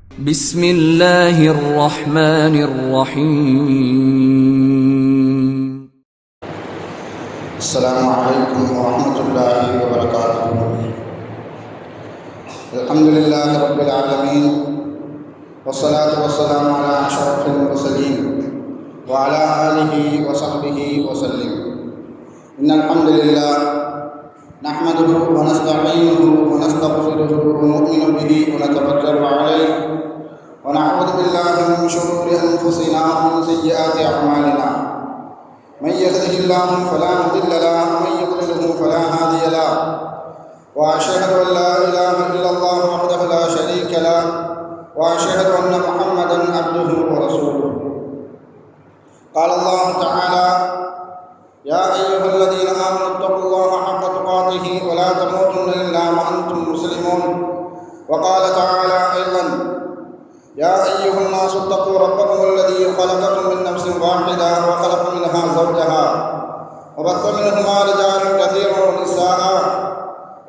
بسم الله الرحمن الرحيم. السلام عليكم ورحمة الله وبركاته. الحمد لله رب العالمين، والصلاة والسلام على أشرف المرسلين وعلى آله وصحبه وسلم. إن الحمد لله نحمده ونستعينه ونستغفره ونؤمن به ونتوكل عليه ونعوذ بالله من شرور أنفسنا ومن سيئات أعمالنا. من يهده الله فلا مضل له ومن يضلله فلا هادي له، وأشهد أن لا إله إلا الله وحده لا شريك له، وأشهد أن محمدا عبده ورسوله. قال الله تعالى: يا أيها الذين آمنوا اتقوا الله حق تقاته ولا تموتن إلا وأنتم مسلمون. وقال تعالى أيضا: يا أيها الناس اتقوا ربكم الذي خلقكم من نفس واحدة وخلق منها زوجها وبث منهما رجالا كثيرا ونساء،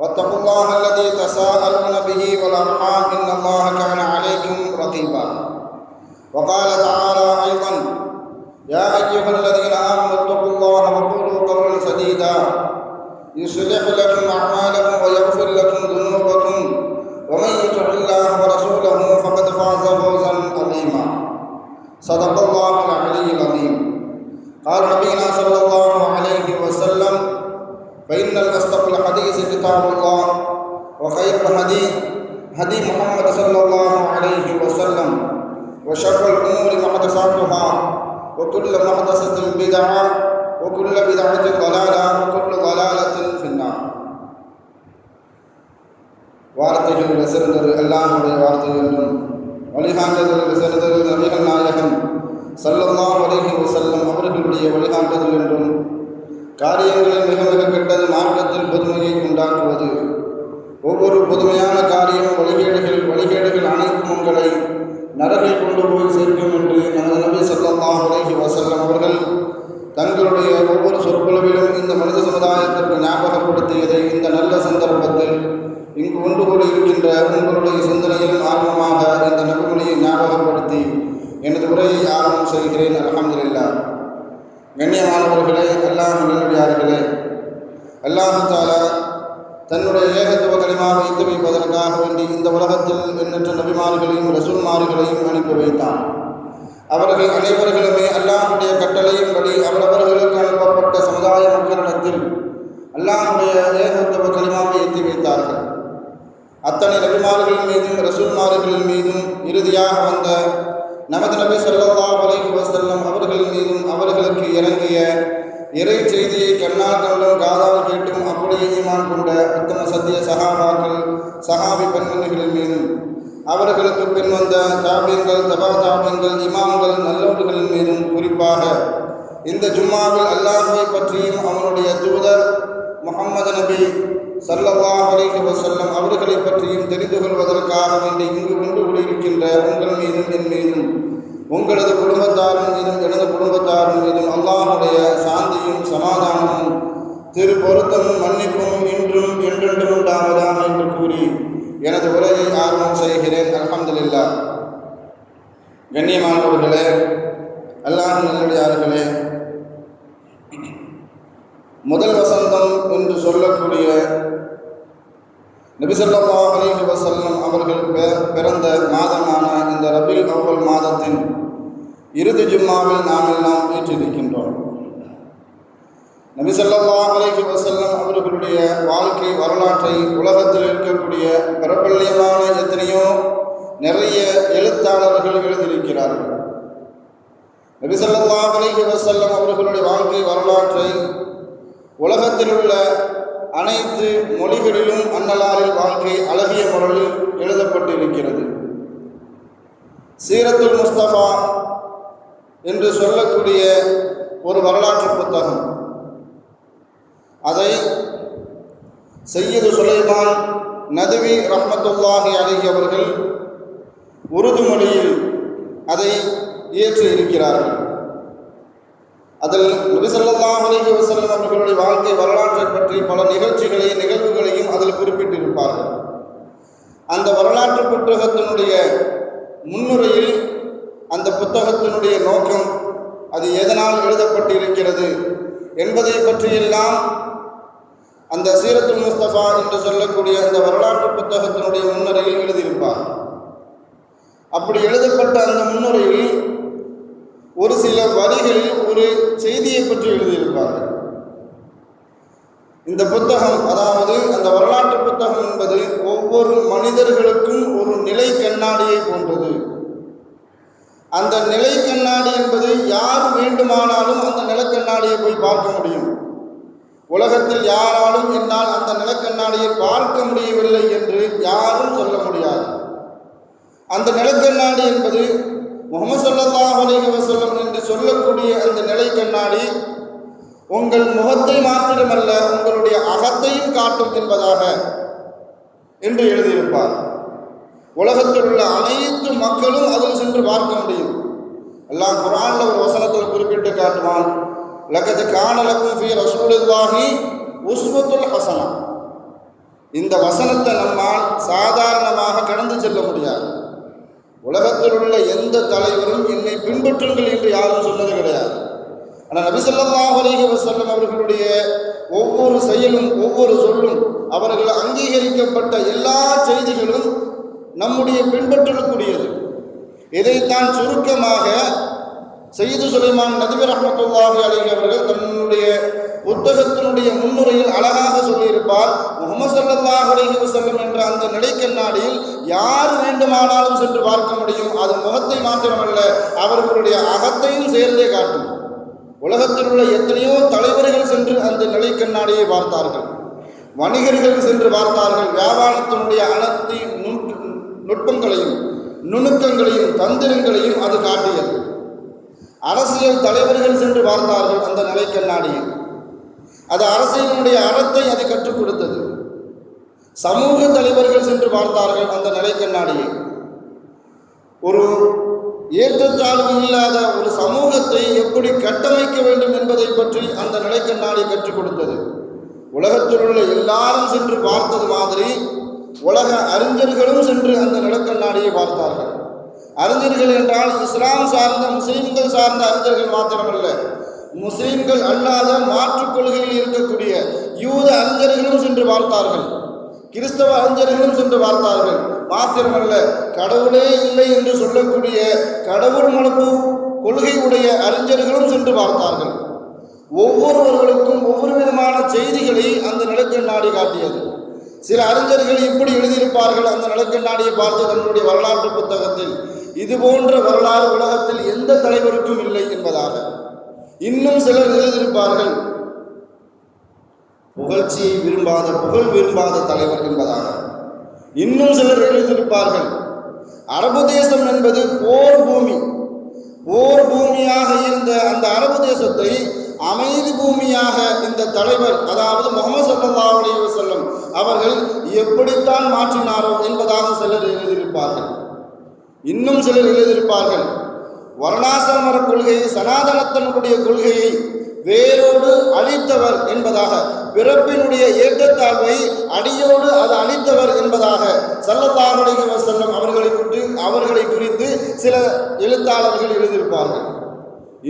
واتقوا الله الذي تساءلون به والأرحام إن الله كان عليكم رقيبا. وقال تعالى أيضا: يا أيها الذين آمنوا اتقوا الله وقولوا قولا سديدا يصلح لكم أعمالكم ويغفر لكم ذنوبكم، ومن يطع الله ورسوله فقد فاز فوزا عظيما. صدق الله العلي العظيم. قال نبينا صلى الله عليه وسلم: فإن الأصدق الحديث كتاب الله، وخير الهدي هدي محمد صلى الله عليه وسلم، وشر الأمور محدثاتها، وكل محدثة بدعة، وكل بدعة ضلالة، وكل ضلالة في النار. வார்த்தைகள் சிறந்தது அல்லாஹ்வுடைய வார்த்தை என்றும், வழிகாட்டுதல் சிறந்தது நபிகள் நாயகம் ஸல்லல்லாஹு அலைஹி வஸல்லம் அவர்களுடைய வழிகாட்டுதல் என்றும், காரியங்களில் மிக மிக கெட்டது மார்க்கத்தில் புதுமையை உண்டாக்குவது, ஒவ்வொரு புதுமையான காரியம் வழிகேடுகள் அனைத்தும் உங்களை நரகில் கொண்டு போய் சேர்க்கும் என்று நமது நபி ஸல்லல்லாஹு அலைஹி வஸல்லம் அவர்கள் தங்களுடைய ஒவ்வொரு சொற்பொழிவிலும் இந்த மனித சமுதாயத்திற்கு ஞாபகப்படுத்தியதை இந்த நல்ல சந்தர்ப்பத்தில் இங்கு ஒன்று கூடி இருக்கின்ற உங்களுடைய சிந்தனையிலும் ஆர்வமாக இந்த நபிமொழியை ஞாபகப்படுத்தி எனது உரையை ஆரம்பம் செய்கிறேன். அல்ஹம்துலில்லாஹ். கண்ணியமானவர்களே, அல்லாஹ் நல்லடியார்களே, அல்லாஹ் தஆலா தன்னுடைய ஏகத்துவ கலிமாவை எத்தி வைப்பதற்காக வேண்டி இந்த உலகத்தில் எண்ணற்ற நபிமார்களையும் ரசூல்மார்களையும் அனுப்பி வைத்தான். அவர்கள் அனைவர்களுமே அல்லாஹ்வுடைய கட்டளையின்படி அவரவர்களுக்கு அனுப்பப்பட்ட சமுதாய மக்களிடத்தில் அல்லாஹ்வுடைய ஏகத்துவ கலிமாவை எத்தி வைத்தார்கள். அத்தனை நபிமார்கள் மீதும் ரசூல்மார்களின் மீதும் இறுதியாக வந்த நமது நபி ஸல்லல்லாஹு அலைஹி வஸல்லம் அவர்கள் மீதும் அவர்களுக்கு இறங்கிய இறை செய்தியை கண்ணால் கண்டும் காதால் கேட்டும் அப்படியே ஈமான் கொண்ட உத்தம சத்திய சஹாபாக்கள் சஹாபி பெண்மணிகளின் மீதும் அவர்களுக்கு பின் வந்த தாபீன்கள் தபா தாபீன்கள் இமாம்கள் நல்லோர்களின் மீதும் குறிப்பாக இந்த ஜும்மாவில் அல்லாஹ்வை பற்றியும் அவனுடைய தூதர் முஹம்மது நபி ஸல்லல்லாஹு அலைஹி வஸல்லம் அவர்களை பற்றியும் தெரிந்து கொள்வதற்காக வேண்டி இங்கு ஒன்று கூடியிருக்கின்ற உங்கள் மீதும் என் மீதும் உங்களது குடும்பத்தாரின் மீதும் எனது குடும்பத்தாரின் மீதும் அல்லாஹ்வுடைய சாந்தியும் சமாதானமும் திரு பொருத்தமும் மன்னிப்பும் இன்றும் என்றென்றும் உண்டாவதாக என்று கூறி எனது உரையை ஆரம்பம் செய்கிறேன். அல்ஹம்துலில்லாஹ். கண்ணியமானவர்களே, அல்லாஹ் நல்லடியார்களே, முதல் வசந்தம் என்று சொல்லக்கூடிய நபி ஸல்லல்லாஹு அலைஹி வஸல்லம் அவர்கள் பிறந்த மாதமான இந்த ரபீல் அவ்வல் மாதத்தின் இறுதி ஜும்மாவில் நாம் எல்லாம் வீற்றிருக்கின்றோம். நபி ஸல்லல்லாஹு அலைஹி வஸல்லம் அவர்களுடைய வாழ்க்கை வரலாற்றை உலகத்தில் இருக்கக்கூடிய பிரபல்யமான எத்தனையோ நிறைய எழுத்தாளர்கள் எழுதியிருக்கிறார்கள். நபி ஸல்லல்லாஹு அலைஹி வஸல்லம் அவர்களுடைய வாழ்க்கை வரலாற்றை உலகத்தில் உள்ள அனைத்து மொழிகளிலும் அன்னலாரில் வாழ்க்கை அழகிய முறையில் எழுதப்பட்டிருக்கிறது. சீரத்துல் முஸ்தபா என்று சொல்லக்கூடிய ஒரு வரலாற்று புத்தகம், அதை சையது சுலைமான் நதுவி ரஹ்மத்துல்லாஹி அலைஹி அவர்கள் உருது மொழியில் அதை இயற்றி இருக்கிறார்கள். அதில் நபி ஸல்லல்லாஹு அலைஹி வஸல்லம் அவர்களுடைய வாழ்க்கை வரலாற்றை பற்றி பல நிகழ்வுகளையும் அதில் குறிப்பிட்டிருப்பார்கள். அந்த வரலாற்று புத்தகத்தினுடைய முன்னுரையில் அந்த புத்தகத்தினுடைய நோக்கம், அது எதனால் எழுதப்பட்டிருக்கிறது என்பதை பற்றியெல்லாம் அந்த சீரத்துல் முஸ்தபா என்று சொல்லக்கூடிய அந்த வரலாற்று புத்தகத்தினுடைய முன்னுரையில் எழுதியிருப்பார். அப்படி எழுதப்பட்ட அந்த முன்னுரையில் ஒரு சில வரிகளில் ஒரு செய்தியை பற்றி எழுதியிருப்பார்கள். இந்த புத்தகம், அதாவது அந்த வரலாற்று புத்தகம் என்பது ஒவ்வொரு மனிதர்களுக்கும் ஒரு நிலை கண்ணாடியை போன்றது. அந்த நிலை கண்ணாடி என்பது யார் வேண்டுமானாலும் அந்த நிலக்கண்ணாடியை போய் பார்க்க முடியும். உலகத்தில் யாராலும் என்னால் அந்த நிலக்கண்ணாடியை பார்க்க முடியவில்லை என்று யாரும் சொல்ல முடியாது. அந்த நிலக்கண்ணாடி என்பது முஹம்மது ஸல்லல்லாஹு அலைஹி வஸல்லம் என்று சொல்லக்கூடிய அந்த நிலை கண்ணாடி உங்கள் முகத்தை மாத்திரமல்ல, உங்களுடைய அகத்தையும் காட்டும் என்பதாக என்று எழுதியிருப்பார். உலகத்தில் உள்ள அனைத்து மக்களும் அதில் சென்று பார்க்க முடியும். அல்லாஹ் குர்ஆன்ல ஒரு வசனத்தில் குறிப்பிட்டு காட்டுவான், லகத் கான லக்கும் ஃபீ ரசூலில்லாஹி உஸ்வத்துல் ஹஸனா. இந்த வசனத்தை நம்மால் சாதாரணமாக கடந்து செல்ல முடியாது. உலகத்தில் உள்ள எந்த தலைவரும் என்னை பின்பற்றுங்கள் என்று யாரும் சொன்னது கிடையாது. ஆனால் நபி ஸல்லல்லாஹு அலைஹி வஸல்லம் அவர்களுடைய ஒவ்வொரு செயலும் ஒவ்வொரு சொல்லும், அவர்கள் அங்கீகரிக்கப்பட்ட எல்லா செய்திகளும் நம்முடைய பின்பற்றக்கூடியது. இதைத்தான் சுருக்கமாக சையது சுலைமான் நதவி ரஹ்மத்துல்லாஹி அலைஹி அவர்கள் தன்னுடைய புத்தகத்தினுடைய முன்னுரையில் அழகாக சொல்லியிருப்பார். முஹம்மது ஸல்லல்லாஹு அலைஹி வஸல்லம் என்ற அந்த நிலைக்கண்ணாடியில் யார் வேண்டுமானாலும் சென்று பார்க்க முடியும். அது முகத்தை மாத்திரமல்ல, அவர்களுடைய அகத்தையும் சேர்ந்தே காட்டும். உலகத்தில் உள்ள எத்தனையோ தலைவர்கள் சென்று அந்த நிலைக்கண்ணாடியை பார்த்தார்கள், வணிகர்கள் சென்று பார்த்தார்கள். வியாபாரத்தினுடைய அனைத்து நுட்பங்களையும் நுணுக்கங்களையும் தந்திரங்களையும் அது காட்டியது. அரசியல் தலைவர்கள் சென்று பார்த்தார்கள் அந்த நிலைக்கண்ணாடியை. அது அரசியலுடைய அறத்தை அது கற்றுக் கொடுத்தது. சமூக தலைவர்கள் சென்று பார்த்தார்கள் அந்த நிலைக்கண்ணாடியை. ஒரு ஏற்றத்தாழ்வு இல்லாத ஒரு சமூகத்தை எப்படி கட்டமைக்க வேண்டும் என்பதை பற்றி அந்த நிலைக்கண்ணாடி கற்றுக் கொடுத்தது. உலகத்தில் உள்ள எல்லாரும் சென்று பார்த்தது மாதிரி உலக அறிஞர்களும் சென்று அந்த நிலக்கண்ணாடியை பார்த்தார்கள். அறிஞர்கள் என்றால் இஸ்லாம் சார்ந்த முஸ்லிம்கள் சார்ந்த அறிஞர்கள் மாத்திரமல்ல, முஸ்லிம்கள் அல்லாத மாற்றுக் கொள்கையில் இருக்கக்கூடிய யூத அறிஞர்களும் சென்று பார்த்தார்கள், கிறிஸ்தவ அறிஞர்களும் சென்று பார்த்தார்கள். மாத்திரமல்ல, கடவுளே இல்லை என்று சொல்லக்கூடிய கடவுள் மறுப்பு கொள்கை உடைய அறிஞர்களும் சென்று பார்த்தார்கள். ஒவ்வொருவர்களுக்கும் ஒவ்வொரு விதமான செய்திகளை அந்த நிலக்கண்ணாடி காட்டியது. சில அறிஞர்கள் இப்படி எழுதியிருப்பார்கள் அந்த நிலக்கண்ணாடியை பார்த்து தன்னுடைய வரலாற்று புத்தகத்தில், இது போன்ற வரலாறு உலகத்தில் எந்த தலைவருக்கும் இல்லை என்பதாக. இன்னும் சிலர் எழுதியிருப்பார்கள், புகழ்ச்சியை விரும்பாத புகழ் விரும்பாத தலைவர் என்பதாக. இன்னும் சிலர் எழுதியிருப்பார்கள், அரபு தேசம் என்பது போர் பூமி, போர் பூமியாக இருந்த அந்த அரபு தேசத்தை அமைதி பூமியாக இந்த தலைவர், அதாவது முஹம்மது ஸல்லல்லாஹு அலைஹி வஸல்லம் அவர்கள் எப்படித்தான் மாற்றினாரோ என்பதாக சிலர் எழுதியிருப்பார்கள். இன்னும் சிலர் எழுதியிருப்பார்கள், வர்ணாசிரம கொள்கையை, சனாதனத்தினுடைய கொள்கையை வேரோடு அழித்தவர் என்பதாக, பிறப்பினுடைய ஏற்றத்தாழ்வை அடியோடு அது அழித்தவர் என்பதாக ஸல்லல்லாஹு அலைஹி வஸல்லம் அவர்களை குறித்து சில எழுத்தாளர்கள் எழுதியிருப்பார்கள்.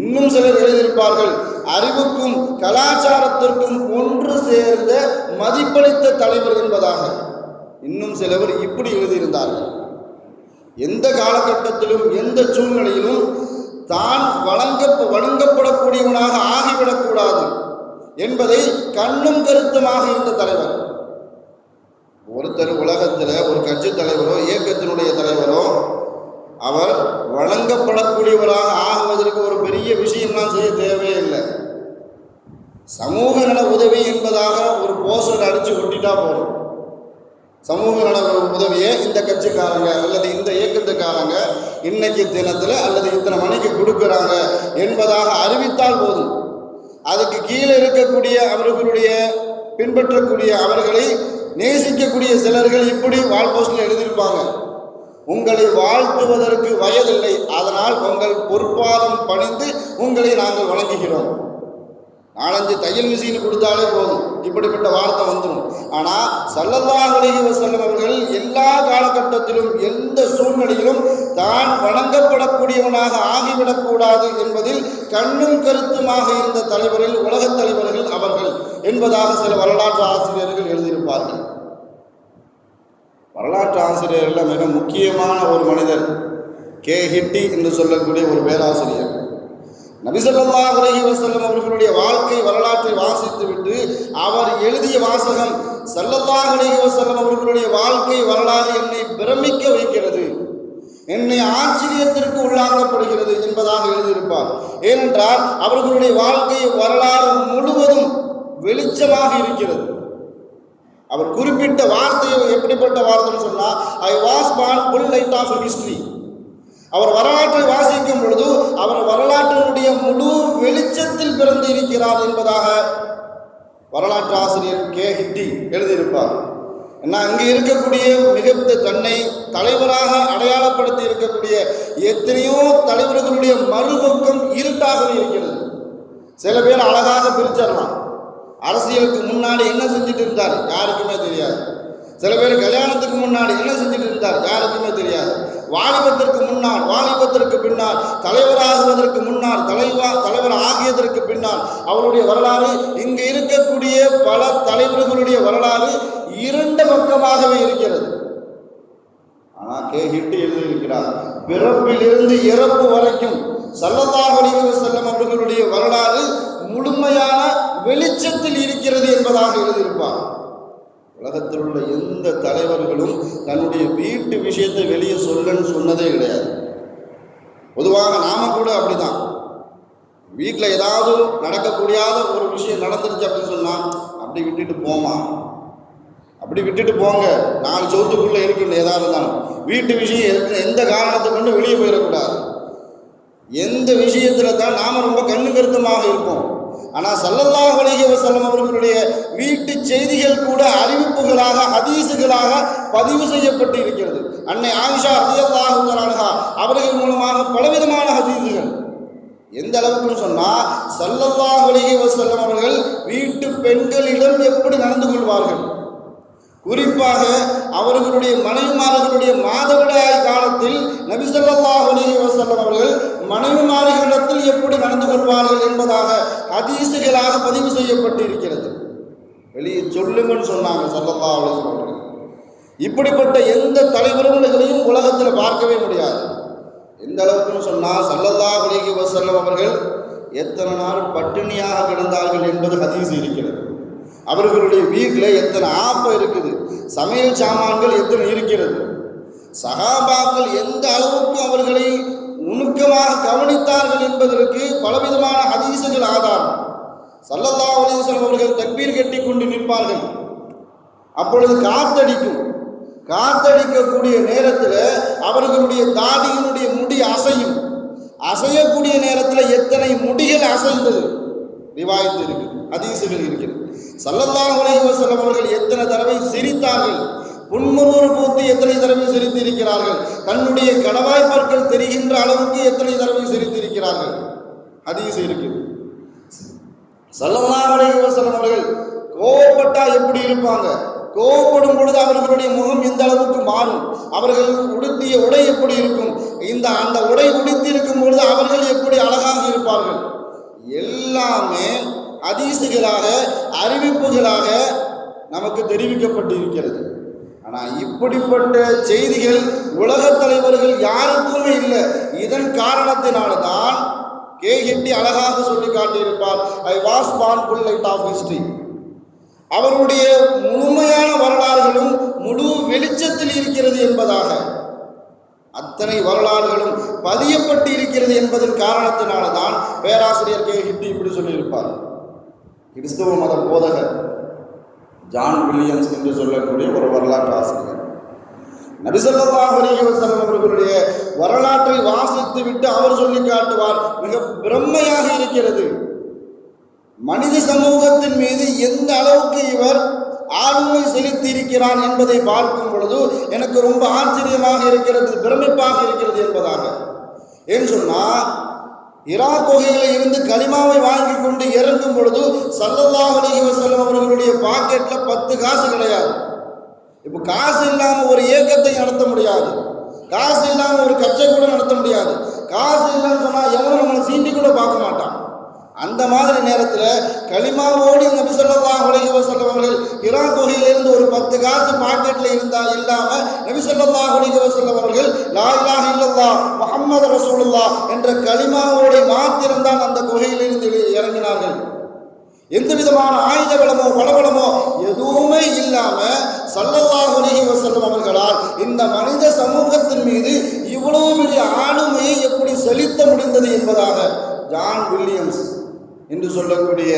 இன்னும் சிலர் எழுதியிருப்பார்கள், அறிவுக்கும் கலாச்சாரத்திற்கும் ஒன்று சேர்ந்த மதிப்பளித்த தலைவர் என்பதாக. இன்னும் சிலவர் இப்படி எழுதியிருந்தார்கள், எந்த காலகட்டத்திலும் எந்த சூழ்நிலையிலும் தான் வணங்கப்படக்கூடியவனாக ஆகிவிடக்கூடாது என்பதை கண்ணும் கருத்துமாக இருந்த தலைவர். ஒருத்தர் உலகத்தில் ஒரு கட்சி தலைவரோ இயக்கத்தினுடைய தலைவரோ அவர் வணங்கப்படக்கூடியவராக ஆகுவதற்கு ஒரு பெரிய விஷயம்லாம் செய்ய தேவையே இல்லை. சமூக நல உதவி என்பதாக ஒரு போஸ்டர் அடித்து ஒட்டிட்டா போதும். சமூக நல உதவியை இந்த கட்சிக்காரங்க அல்லது இந்த இயக்கத்துக்காரங்க இன்னைக்கு தினத்தில் அல்லது இத்தனை மணிக்கு கொடுக்குறாங்க என்பதாக அறிவித்தால் போதும். அதுக்கு கீழே இருக்கக்கூடிய அவர்களுடைய பின்பற்றக்கூடிய அவர்களை நேசிக்கக்கூடிய சிலர்கள் இப்படி வால் போஸ்டில் எழுதியிருப்பாங்க, உங்களை வாழ்த்துவதற்கு வயதில்லை, அதனால் உங்கள் பொற்பாதம் பணிந்து உங்களை நாங்கள் வணங்குகிறோம். 4-5 தையல் மிஷின் கொடுத்தாலே போதும், இப்படிப்பட்ட வார்த்தை வந்துடும். ஆனால் ஸல்லல்லாஹு அலைஹி வஸல்லம் அவர்கள் எல்லா காலகட்டத்திலும் எந்த சூழ்நிலையிலும் தான் வணங்கப்படக்கூடியவனாக ஆகிவிடக்கூடாது என்பதில் கண்ணும் கருத்துமாக இருந்த தலைவரில் உலகத் தலைவர்கள் அவர்கள் என்பதாக சில வரலாற்று ஆசிரியர்கள் எழுதியிருப்பார்கள். வரலாற்று ஆசிரியர்கள் மிக முக்கியமான ஒரு மனிதர் கே ஹிட்டி என்று சொல்லக்கூடிய ஒரு பேராசிரியர். நபி ஸல்லல்லாஹு அலைஹி வஸல்லம் அவர்களுடைய வாழ்க்கை வரலாற்றை வாசித்துவிட்டு அவர் எழுதிய வாசகம், ஸல்லல்லாஹு அலைஹி வஸல்லம் அவர்களுடைய வாழ்க்கை வரலாறு என்னை பிரமிக்க வைக்கிறது, என்னை ஆச்சரியத்திற்கு உள்ளாக்கப்படுகிறது என்பதாக எழுதியிருப்பார். ஏனென்றால் அவர்களுடைய வாழ்க்கை வரலாறு முழுவதும் வெளிச்சமாக இருக்கிறது. அவர் குறிப்பிட்ட வார்த்தையை எப்படிப்பட்ட வார்த்தைன்னு சொன்னால், I was born full light of history. அவர் வரலாற்றை வாசிக்கும் பொழுது அவர் வரலாற்றினுடைய முழு வெளிச்சத்தில் பிறந்து இருக்கிறார் என்பதாக வரலாற்று ஆசிரியர் கே ஹிட்டி எழுதியிருப்பார். ஏன்னா அங்கே இருக்கக்கூடிய மிக தன்னை தலைவராக அடையாளப்படுத்தி இருக்கக்கூடிய எத்தனையோ தலைவர்களுடைய மறுபக்கம் இருட்டாகவே இருக்கிறது. சில பேர் அழகாக பிரிச்சிடலாம். அரசியலுக்கு முன்னாடி என்ன செஞ்சுட்டு இருந்தார் யாருக்குமே தெரியாது. சில பேர் கல்யாணத்துக்கு முன்னாடி என்ன செஞ்சுட்டு இருந்தார் யாருக்குமே தெரியாது. வாலிபத்திற்கு முன்னால், வாலிபத்திற்கு பின்னால், தலைவராகுவதற்கு முன்னால், தலைவர் ஆகியதற்கு பின்னால் அவருடைய வரலாறு, இங்கு இருக்கக்கூடிய பல தலைவர்களுடைய வரலாறு இரண்டு பக்கமாகவே இருக்கிறது. ஆனால் கே ஹிட்டி எழுதியிருக்கிறார், பிறப்பிலிருந்து இறப்பு வரைக்கும் ஸல்லல்லாஹு அலைஹி வஸல்லம் அவர்களுடைய வரலாறு முழுமையான வெளிச்சத்தில் இருக்கிறது என்பதாக எழுதியிருப்பார். உலகத்தில் உள்ள எந்த தலைவர்களும் தன்னுடைய வீட்டு விஷயத்தை வெளியே சொல்லன்னு சொன்னதே கிடையாது. பொதுவாக நாம கூட அப்படிதான். வீட்டில் ஏதாவது நடக்கக்கூடியாத ஒரு விஷயம் நடந்துருச்சு அப்படின்னு சொன்னால், அப்படி விட்டுட்டு போமா, அப்படி விட்டுட்டு போங்க, 4 சவுத்துக்குள்ளே இருக்குன்னு ஏதாவது இருந்தாலும் வீட்டு விஷயம் எந்த காரணத்தை கொண்டு வெளியே போயிடக்கூடாது. எந்த விஷயத்தில் தான் நாம் ரொம்ப கண்ணு கருத்தமாக இருப்போம். ஆனால் ஸல்லல்லாஹு அலைஹி வஸல்லம் அவர்களுடைய வீட்டு செய்திகள் கூட அறிவிப்புகளாக, ஹதீஸுகளாக பதிவு செய்யப்பட்டு இருக்கிறது. அன்னை ஆயிஷா ரலியல்லாஹு அன்ஹா அவர்கள் மூலமாக பலவிதமான ஹதீஸுகள். எந்த அளவுக்குன்னு சொன்னால், ஸல்லல்லாஹு அலைஹி வஸல்லம் அவர்கள் வீட்டு பெண்களிடம் எப்படி நடந்து கொள்வார்கள், குறிப்பாக அவர்களுடைய மனைவிமார்களுடைய மாதவிடாய் காலத்தில் நபி ஸல்லல்லாஹு அலைஹி வஸல்லம் அவர்கள் மனைவிமார்களிடத்தில் எப்படி நடந்து கொள்வார்கள் என்பதாக ஹதீஸுகளாக பதிவு செய்யப்பட்டு இருக்கிறது. வெளியே சொல்லுங்கன்னு சொன்னாங்க ஸல்லல்லாஹு அலைஹி வஸல்லம். இப்படிப்பட்ட எந்த தலைவர்களையும் உலகத்தில் பார்க்கவே முடியாது. எந்த அளவுக்குன்னு சொன்னால், ஸல்லல்லாஹு அலைஹி வஸல்லம் அவர்கள் எத்தனை நாள் பட்டினியாக கிடந்தார்கள் என்பது ஹதீஸ் இருக்கிறது. அவர்களுடைய வீட்டில் எத்தனை ஆப்பம் இருக்குது, சமையல் சாமான்கள் எத்தனை இருக்கிறது, சஹாபாக்கள் எந்த அளவுக்கு அவர்களை நுணுக்கமாக கவனித்தார்கள் என்பதற்கு பலவிதமான ஹதீஸுகள் ஆதாரம். ஸல்லல்லாஹு அலைஹி வஸல்லம் அவர்கள் தக்பீர் கட்டி கொண்டு நிற்பார்கள். அப்பொழுது காத்தடிக்கும். காத்தடிக்கக்கூடிய நேரத்தில் அவர்களுடைய தாடியினுடைய முடி அசையும். அசையக்கூடிய நேரத்தில் எத்தனை முடிகள் அசைந்தது ரிவாயத்து இருக்கு, ஹதீஸுகள் இருக்கிறது. ஸல்லல்லாஹு அலைஹி வஸல்லம் அவர்கள் எத்தனை தடவை சிரித்தார்கள், புன்முறுவல் பூத்து எத்தனை தடவை சிரித்திருக்கிறார்கள், தன்னுடைய கடவாய் பற்கள் தெரிகின்ற அளவுக்கு எத்தனை தடவை சிரித்திருக்கிறார்கள், ஹதீஸ் இருக்குது. ஸல்லல்லாஹு அலைஹி வஸல்லம் அவர்கள் கோபப்பட்டா எப்படி இருப்பாங்க, கோபப்படும் பொழுது அவர்களுடைய முகம் எந்த அளவுக்கு மாறும், அவர்கள் உடுத்திய உடை எப்படி இருக்கும், அந்த உடை உடுத்திருக்கும் பொழுது அவர்கள் எப்படி அழகாக இருப்பார்கள், எல்லாமே ஹதீஸுகளாக, அறிவிப்புகளாக நமக்கு தெரிவிக்கப்பட்டு இருக்கிறது. ஆனால் இப்படிப்பட்ட செய்திகள் உலகத் தலைவர்கள் யாருக்குமே இல்லை. இதன் காரணத்தினால்தான் கே ஹிட்டி அழகாக சொல்லி காட்டியிருப்பார், I was born full light of history. அவருடைய முழுமையான வரலாறுகளும் முழு வெளிச்சத்தில் இருக்கிறது என்பதாக அத்தனை வரலாறுகளும் பதியப்பட்டு இருக்கிறது என்பதன் காரணத்தினால்தான் பேராசிரியர் கே ஹிட்டி இப்படி சொல்லியிருப்பார். கிறிஸ்தவ மத போதகர் ஜான் வில்லியம்ஸ் என்று சொல்லக்கூடிய ஒரு வரலாற்று ஆசிரியர் நபி ஸல்லல்லாஹு அலைஹி வஸல்லம் அவர்களுடைய வரலாற்றை வாசித்து விட்டு அவர் சொல்லி காட்டுவார், மிக பிரம்மையாக இருக்கிறது. மனித சமூகத்தின் மீது எந்த அளவுக்கு இவர் ஆளுமை செலுத்தி இருக்கிறான் என்பதை பார்க்கும் பொழுது எனக்கு ரொம்ப ஆச்சரியமாக இருக்கிறது, பிரமிப்பாக இருக்கிறது என்பதாக. ஏன்னு சொன்னால், ஈராக் குகையில் இருந்து கலிமாவை வாங்கி கொண்டு இறங்கும் பொழுது ஸல்லல்லாஹு அலைஹி வஸல்லம் அவர்களுடைய பாக்கெட்டில் 10 காசு கிடையாது. இப்போ காசு இல்லாமல் ஒரு இயக்கத்தை நடத்த முடியாது. காசு இல்லாமல் ஒரு கச்சை கூட நடத்த முடியாது. காசு இல்லைன்னு சொன்னால் எவனும் நம்மளை சீண்டி கூட பார்க்க மாட்டான். அந்த மாதிரி நேரத்தில் கலிமாவோடு நபி ஸல்லல்லாஹு அலைஹி வஸல்லம் அவர்கள் ஹிரா குகையிலிருந்து ஒரு 10 காசு பாக்கெட்டில் இல்லாமல் நபி ஸல்லல்லாஹு அலைஹி வஸல்லம் அவர்கள் லா இலாஹ இல்லல்லாஹ் முஹம்மது ரசூலுல்லாஹ் என்ற கலிமாவோடு மாத்திரம்தான் அந்த குகையிலிருந்து இறங்கினார்கள். எந்த விதமான ஆயுத பலமோ பலபலமோ எதுவுமே இல்லாமல் ஸல்லல்லாஹு அலைஹி வஸல்லம் அவர்களால் இந்த மனித சமூகத்தின் மீது இவ்வளவு பெரிய ஆளுமையை எப்படி செலுத்த முடிந்தது என்பதாக ஜான் வில்லியம்ஸ் என்று சொல்லக்கூடிய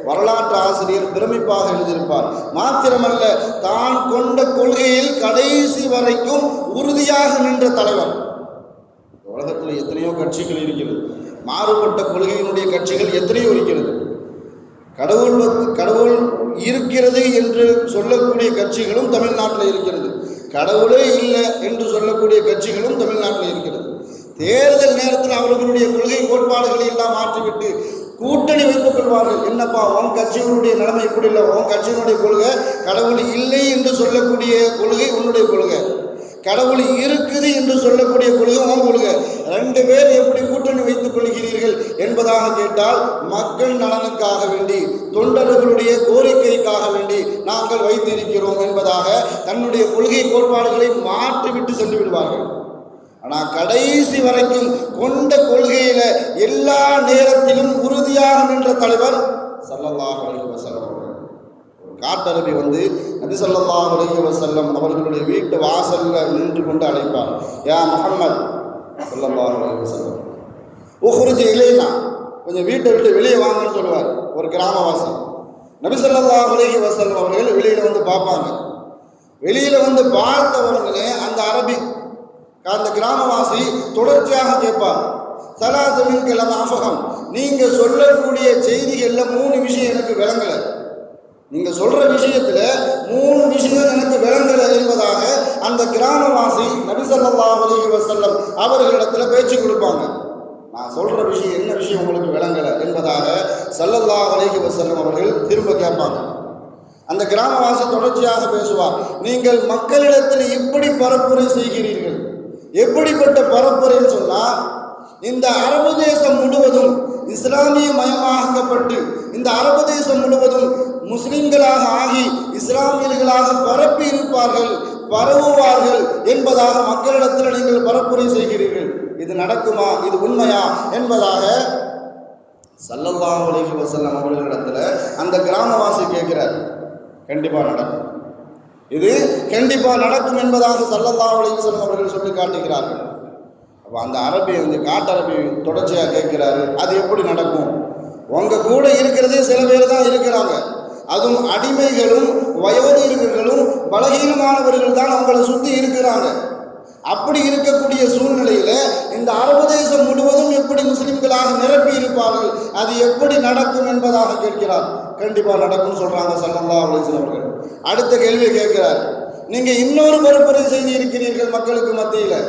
வரலாற்று ஆசிரியர் பிரமிப்பாக எழுதியிருப்பார். மாத்திரமல்ல, தான் கொண்ட கொள்கையில் கடைசி வரைக்கும் உறுதியாக நின்ற தலைவர். உலகத்தில் எத்தனையோ கட்சிகள் இருக்கிறது, மாறுபட்ட கொள்கையினுடைய கட்சிகள் எத்தனையோ இருக்கிறது. கடவுள் இருக்கிறது என்று சொல்லக்கூடிய கட்சிகளும் தமிழ்நாட்டில் இருக்கிறது. கடவுளே இல்லை என்று சொல்லக்கூடிய கட்சிகளும் தமிழ்நாட்டில் இருக்கிறது. தேர்தல் நேரத்தில் அவர்களுடைய கொள்கை கோட்பாடுகளை எல்லாம் மாற்றிவிட்டு கூட்டணி வைத்துக் கொள்வார்கள். என்னப்பா உன் கட்சியினுடைய நிலைமை இப்படி இல்லை, உன் கட்சியினுடைய கொள்கை கடவுள் இல்லை என்று சொல்லக்கூடிய கொள்கை உன்னுடைய கொள்கை, கடவுள் இருக்குது என்று சொல்லக்கூடிய கொள்கை உன் கொள்கை, 2 பேர் எப்படி கூட்டணி வைத்துக் கொள்கிறீர்கள் என்பதாக கேட்டால் மக்கள் நலனுக்காக வேண்டி, தொண்டர்களுடைய கோரிக்கைக்காக வேண்டி நாங்கள் வைத்திருக்கிறோம் என்பதாக தன்னுடைய கொள்கை கோட்பாடுகளை மாற்றிவிட்டு சென்று விடுவார்கள். ஆனால் கடைசி வரைக்கும் கொண்ட கொள்கையில எல்லா நேரத்திலும் உறுதியாக நின்ற தலைவர் ஸல்லல்லாஹு அலைஹி வஸல்லம் அவர்கள். ஒரு காட்டரபி நபி ஸல்லல்லாஹு அலைஹி வஸல்லம் அவர்களுடைய வீட்டு வாசல்ல நின்று கொண்டு அழைப்பார், யா முஹம்மத் ஸல்லல்லாஹு அலைஹி வஸல்லம் உஹ்ருஜ் இலைனா, கொஞ்சம் வீட்டை விட்டு வெளியே வாங்கன்னு சொல்லுவார். ஒரு கிராமவாசி நபி ஸல்லல்லாஹு அலைஹி வஸல்லம் அவர்கள் வெளியில பார்ப்பாங்க. வெளியில பார்த்த உடனே அந்த அரபி அந்த கிராமவாசி தொடர்ச்சியாக கேட்பார், சலாத்துமின் கிளம் ஆஃபகம், நீங்கள் சொல்லக்கூடிய செய்திகளில் 3 விஷயம் எனக்கு விளங்கலை, நீங்கள் சொல்கிற விஷயத்தில் 3 விஷயம் எனக்கு விளங்கலை என்பதாக அந்த கிராமவாசி நபி ஸல்லல்லாஹு அலைஹி வஸல்லம் அவர்களிடத்தில் பேச்சு கொடுப்பாங்க. நான் சொல்கிற விஷயம் என்ன விஷயம் உங்களுக்கு விளங்கலை என்பதாக ஸல்லல்லாஹு அலைஹி வஸல்லம் அவர்கள் திரும்ப கேட்பாங்க. அந்த கிராமவாசி தொடர்ச்சியாக பேசுவார், நீங்கள் மக்களிடத்தில் இப்படி பரப்புரை செய்கிறீர்கள். எப்படிப்பட்ட பரப்புரைன்னு சொன்னால், இந்த அரபு தேசம் முழுவதும் இஸ்லாமிய மயமாக்கப்பட்டு இந்த அரபு தேசம் முழுவதும் முஸ்லிம்களாக ஆகி இஸ்லாமியர்களாக பரப்பி இருப்பார்கள், பரவுவார்கள் என்பதாக மக்களிடத்தில் நீங்கள் பரப்புரை செய்கிறீர்கள். இது நடக்குமா, இது உண்மையா என்பதாக ஸல்லல்லாஹு அலைஹி வஸல்லம் அவர்களிடத்தில் அந்த கிராமவாசி கேட்கிறார். கண்டிப்பாக நடக்கும், இது கண்டிப்பாக நடக்கும் என்பதாக ஸல்லல்லாஹு அலைஹி வஸல்லம் அவர்கள் சொல்லி காட்டுகிறார்கள். அப்போ அந்த அரபி காட்டரபி தொடர்ச்சியாக கேட்கிறாரு, அது எப்படி நடக்கும்? உங்கள் கூட இருக்கிறதே சில பேர் தான் இருக்கிறாங்க, அதுவும் அடிமைகளும் வயோதிகர்களும் பலகீனமானவர்கள் தான் அவங்களை சுற்றி இருக்கிறாங்க. அப்படி இருக்கக்கூடிய சூழ்நிலையில் இந்த அரபு தேசம் முழுவதும் எப்படி முஸ்லிம்களாக நிரப்பி இருப்பார்கள், அது எப்படி நடக்கும் என்பதாக கேட்கிறார். கண்டிப்பாக நடக்கும்னு சொல்கிறாங்க ஸல்லல்லாஹு அலைஹி வஸல்லம் அவர்கள். அடுத்த கேள்வி கேட்கிறார், நீங்கள் இன்னொரு பரப்புரை செய்து இருக்கிறீர்கள் மக்களுக்கு மத்தியில்,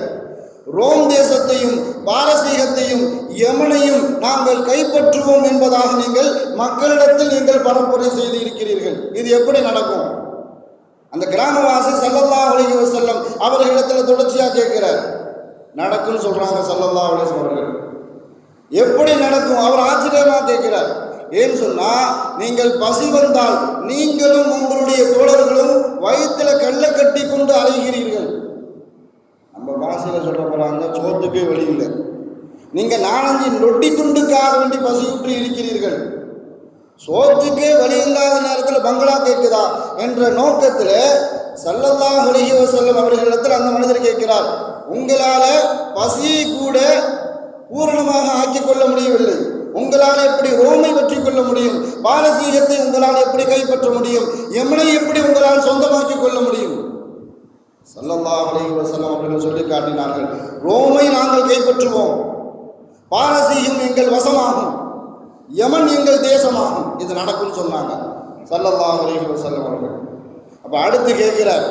ரோம் தேசத்தையும் பாரசீகத்தையும் யமனையும் நாங்கள் கைப்பற்றுவோம் என்பதாக நீங்கள் மக்களிடத்தில் நீங்கள் பரப்புரை செய்து இருக்கிறீர்கள். இது எப்படி நடக்கும்? அந்த கிராமவாசி ஸல்லல்லாஹு அலைஹி வஸல்லம் அவர்களிடத்தில் தொடர்ச்சியாக கேட்கிறார். நடக்கும்னு சொல்றாங்க ஸல்லல்லாஹு அலைஹி வஸல்லம் அவர்கள். எப்படி நடக்கும்? அவர் ஆச்சரியமாக கேட்கிறார். ஏன்னு சொன்னா, நீங்கள் பசி வந்தால் நீங்களும் உங்களுடைய தோழர்களும் வயிற்றுல கல்லை கட்டி கொண்டு அலைகிறீர்கள். நம்ம பாஷையில சொல்ல போறாங்க, சோத்துக்கே வழி இல்லை. நீங்க 4-5 ரொட்டி துண்டுக்காக வேண்டி பசியுற்று இருக்கிறீர்கள். சோத்துக்கே வழி இல்லாத நேரத்தில் பங்களா கேட்குதா என்ற நோக்கத்தில் ஸல்லல்லாஹு அலைஹி வஸல்லம் அவர்களிடத்தில் அந்த மனிதர் கேட்கிறார், உங்களால் பசியை கூட பூரணமாக ஆக்கிக் கொள்ள முடியவில்லை, உங்களால் எப்படி ரோமை வெற்றி கொள்ள முடியும், பாரசீகத்தை உங்களால் எப்படி கைப்பற்ற முடியும், யமனை எப்படி உங்களால் சொந்தமாக்கிக் கொள்ள முடியும்? ஸல்லல்லாஹு அலைஹி வஸல்லம் அவர்கள் சொல்லி காட்டினார்கள், ரோமை நாங்கள் கைப்பற்றுவோம், பாரசீகம் எங்கள் வசமாகும், யமன் எங்கள் தேசமாகும், இது நடக்கும்னு சொன்னாங்க ஸல்லல்லாஹு அலைஹி வஸல்லம் அவர்கள். அப்போ அடுத்து கேட்கிறார்,